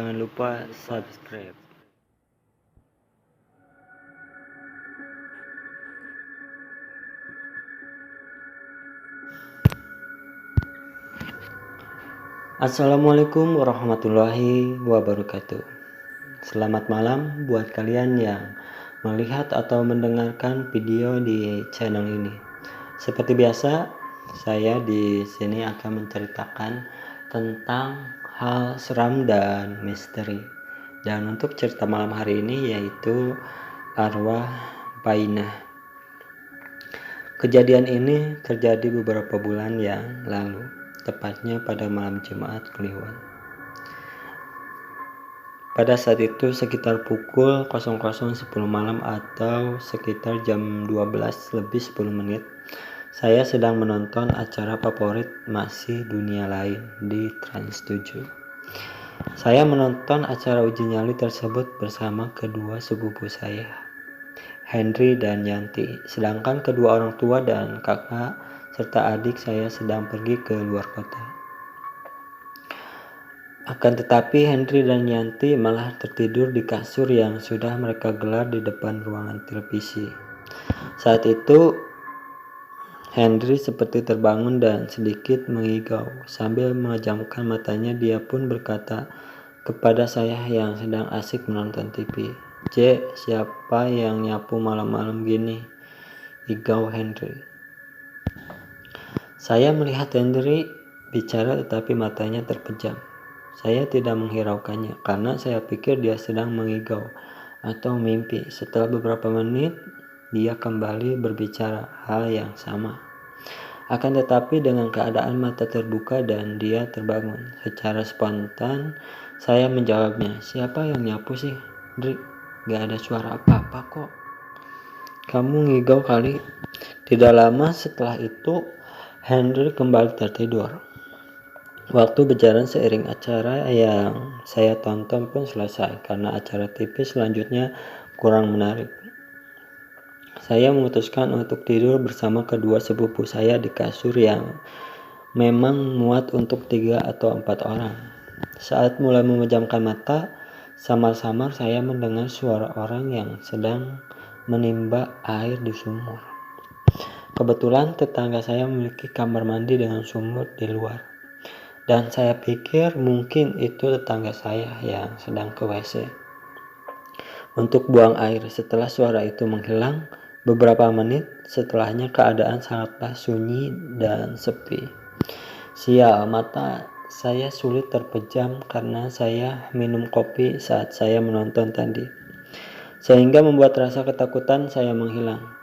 Jangan lupa subscribe. Assalamualaikum warahmatullahi wabarakatuh. Selamat malam buat kalian yang melihat atau mendengarkan video di channel ini. Seperti biasa, saya di sini akan menceritakan tentang hal seram dan misteri. Dan untuk cerita malam hari ini yaitu arwah Painah. Kejadian ini terjadi beberapa bulan yang lalu, tepatnya pada malam Jumat Kliwon. Pada saat itu sekitar pukul 00.10 malam atau sekitar jam 12 lebih 10 menit, saya sedang menonton acara favorit Masih Dunia Lain di Trans 7. Saya menonton acara uji nyali tersebut bersama kedua sepupu saya, Henry dan Yanti, sedangkan kedua orang tua dan kakak serta adik saya sedang pergi ke luar kota. Akan tetapi Henry dan Yanti malah tertidur di kasur yang sudah mereka gelar di depan ruangan televisi. Saat itu Henry seperti terbangun dan sedikit mengigau. Sambil memejamkan matanya, dia pun berkata kepada saya yang sedang asik menonton TV, "J, siapa yang nyapu malam-malam gini?" Igau Henry. Saya melihat Henry bicara tetapi matanya terpejam. Saya tidak menghiraukannya karena saya pikir dia sedang mengigau atau mimpi. Setelah beberapa menit, dia kembali berbicara hal yang sama. Akan tetapi dengan keadaan mata terbuka dan dia terbangun. Secara spontan, saya menjawabnya, "Siapa yang nyapu sih, Henry? Gak ada suara apa-apa kok. Kamu ngigau kali." Tidak lama setelah itu, Henry kembali tertidur. Waktu berjalan seiring acara yang saya tonton pun selesai karena acara TV selanjutnya kurang menarik. Saya memutuskan untuk tidur bersama kedua sepupu saya di kasur yang memang muat untuk 3 atau 4 orang. Saat mulai memejamkan mata, samar-samar saya mendengar suara orang yang sedang menimba air di sumur. Kebetulan tetangga saya memiliki kamar mandi dengan sumur di luar. Dan saya pikir mungkin itu tetangga saya yang sedang ke WC untuk buang air. Setelah suara itu menghilang, beberapa menit setelahnya keadaan sangatlah sunyi dan sepi. Sial, mata saya sulit terpejam karena saya minum kopi saat saya menonton tadi, sehingga membuat rasa ketakutan saya menghilang.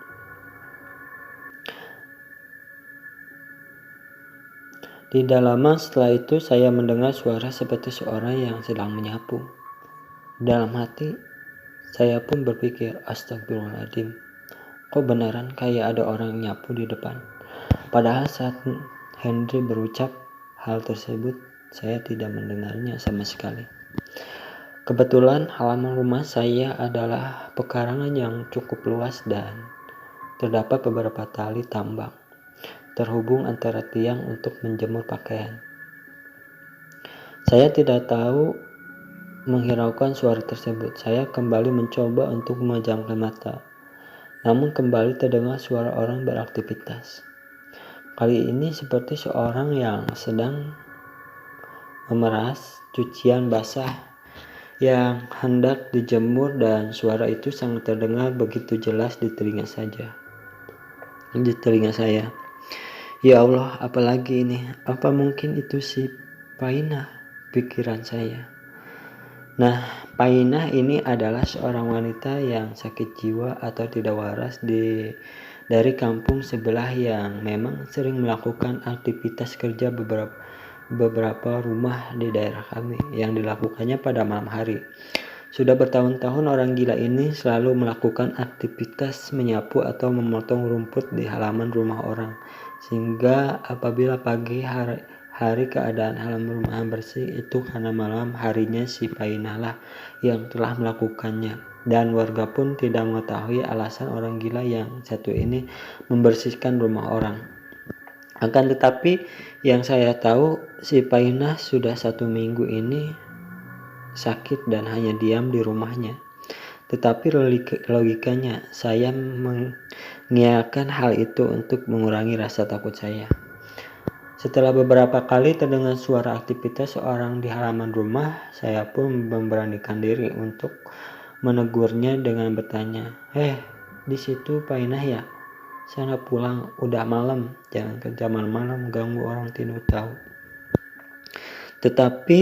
Tidak lama setelah itu saya mendengar suara seperti seorang yang sedang menyapu. Dalam hati, saya pun berpikir, astagfirullahaladzim, kok beneran kayak ada orang nyapu di depan. Padahal saat Henry berucap hal tersebut, saya tidak mendengarnya sama sekali. Kebetulan halaman rumah saya adalah pekarangan yang cukup luas dan terdapat beberapa tali tambang terhubung antara tiang untuk menjemur pakaian. Saya tidak tahu menghiraukan suara tersebut. Saya kembali mencoba untuk memejamkan mata. Namun kembali terdengar suara orang beraktivitas. Kali ini seperti seorang yang sedang memeras cucian basah yang hendak dijemur, dan suara itu sangat terdengar begitu jelas di telinga saya. Ya Allah, apalagi ini? Apa mungkin itu si Painah? Pikiran saya. Nah, Painah ini adalah seorang wanita yang sakit jiwa atau tidak waras dari kampung sebelah yang memang sering melakukan aktivitas kerja beberapa rumah di daerah kami yang dilakukannya pada malam hari. Sudah bertahun-tahun orang gila ini selalu melakukan aktivitas menyapu atau memotong rumput di halaman rumah orang, sehingga apabila pagi hari keadaan halaman rumah bersih, itu karena malam harinya si Painah lah yang telah melakukannya, dan warga pun tidak mengetahui alasan orang gila yang satu ini membersihkan rumah orang. Akan tetapi yang saya tahu, si Painah sudah 1 minggu ini sakit dan hanya diam di rumahnya. Tetapi logikanya, saya mengiyakan hal itu untuk mengurangi rasa takut saya. Setelah beberapa kali terdengar suara aktivitas seorang di halaman rumah, saya pun memberanikan diri untuk menegurnya dengan bertanya, di situ Pak Inah ya? Sana pulang, udah malam, jangan kerja malam-malam ganggu orang tidur tahu." Tetapi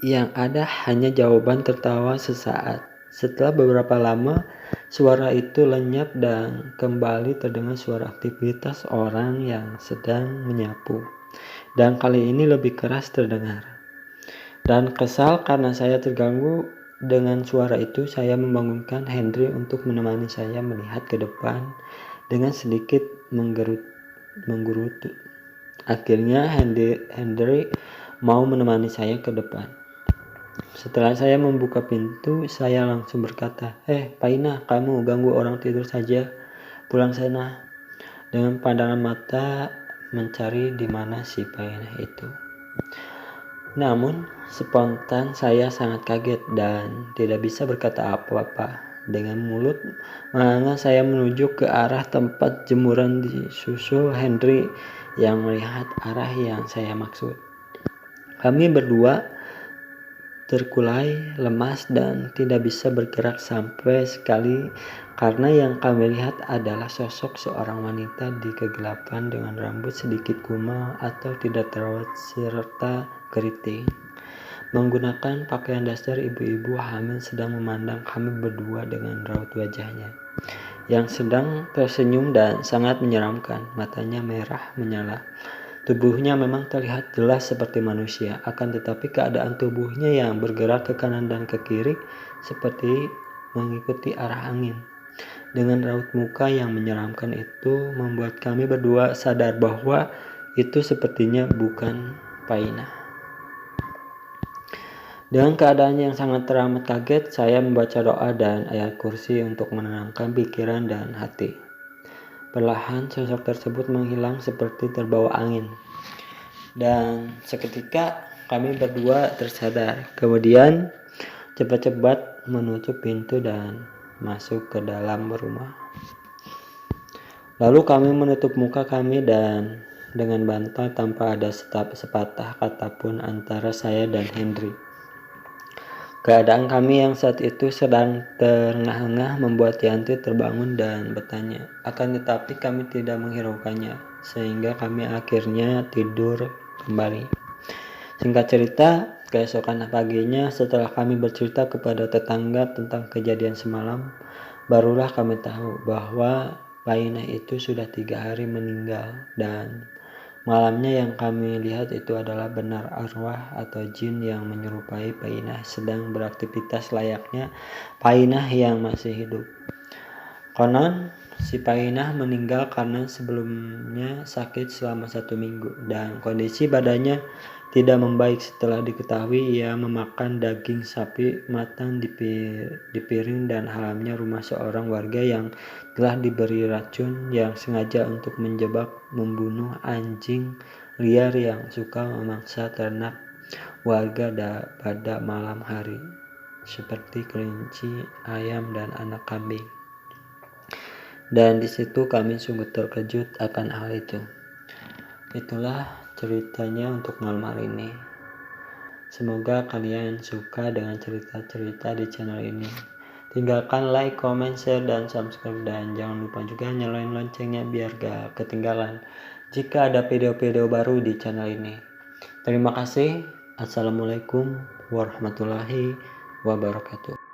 yang ada hanya jawaban tertawa sesaat. Setelah beberapa lama, suara itu lenyap dan kembali terdengar suara aktivitas orang yang sedang menyapu. Dan kali ini lebih keras terdengar. Dan kesal karena saya terganggu dengan suara itu, saya membangunkan Henry untuk menemani saya melihat ke depan dengan sedikit menggerutu. Akhirnya Henry mau menemani saya ke depan. Setelah saya membuka pintu, saya langsung berkata, Pak Inah, kamu ganggu orang tidur saja, pulang sana. Dengan pandangan mata mencari di mana si Pak Inah itu. Namun, spontan saya sangat kaget dan tidak bisa berkata apa-apa. Dengan mulut menganga saya menuju ke arah tempat jemuran disusul Henry yang melihat arah yang saya maksud. Kami berdua terkulai, lemas, dan tidak bisa bergerak sampai sekali karena yang kami lihat adalah sosok seorang wanita di kegelapan dengan rambut sedikit kumal atau tidak terawat serta keriting, menggunakan pakaian dasar ibu-ibu hamil sedang memandang kami berdua dengan raut wajahnya yang sedang tersenyum dan sangat menyeramkan. Matanya merah menyala. Tubuhnya memang terlihat jelas seperti manusia, akan tetapi keadaan tubuhnya yang bergerak ke kanan dan ke kiri seperti mengikuti arah angin. Dengan raut muka yang menyeramkan itu membuat kami berdua sadar bahwa itu sepertinya bukan Pak Inah. Dengan keadaan yang sangat teramat kaget, saya membaca doa dan ayat kursi untuk menenangkan pikiran dan hati. Perlahan sosok tersebut menghilang seperti terbawa angin. Dan seketika kami berdua tersadar. Kemudian cepat-cepat menutup pintu dan masuk ke dalam rumah. Lalu kami menutup muka kami dan dengan bantal tanpa ada sepatah kata pun antara saya dan Henry. Keadaan kami yang saat itu sedang terengah-engah membuat Yanti terbangun dan bertanya. Akan tetapi kami tidak menghiraukannya, sehingga kami akhirnya tidur kembali. Singkat cerita, keesokan paginya setelah kami bercerita kepada tetangga tentang kejadian semalam, barulah kami tahu bahwa Pak Inah itu sudah 3 hari meninggal dan malamnya yang kami lihat itu adalah benar arwah atau jin yang menyerupai Pak Inah sedang beraktivitas layaknya Pak Inah yang masih hidup. Konon, si Pak Inah meninggal karena sebelumnya sakit selama 1 minggu dan kondisi badannya tidak membaik setelah diketahui ia memakan daging sapi matang di piring dan halaman rumah seorang warga yang telah diberi racun yang sengaja untuk menjebak membunuh anjing liar yang suka memangsa ternak warga pada malam hari seperti kelinci, ayam, dan anak kambing. Dan di situ kami sungguh terkejut akan hal itu. Itulah ceritanya untuk malam hari ini. Semoga kalian suka dengan cerita-cerita di channel ini. Tinggalkan like, comment, share, dan subscribe. Dan jangan lupa juga nyalain loncengnya biar gak ketinggalan jika ada video-video baru di channel ini. Terima kasih. Assalamualaikum warahmatullahi wabarakatuh.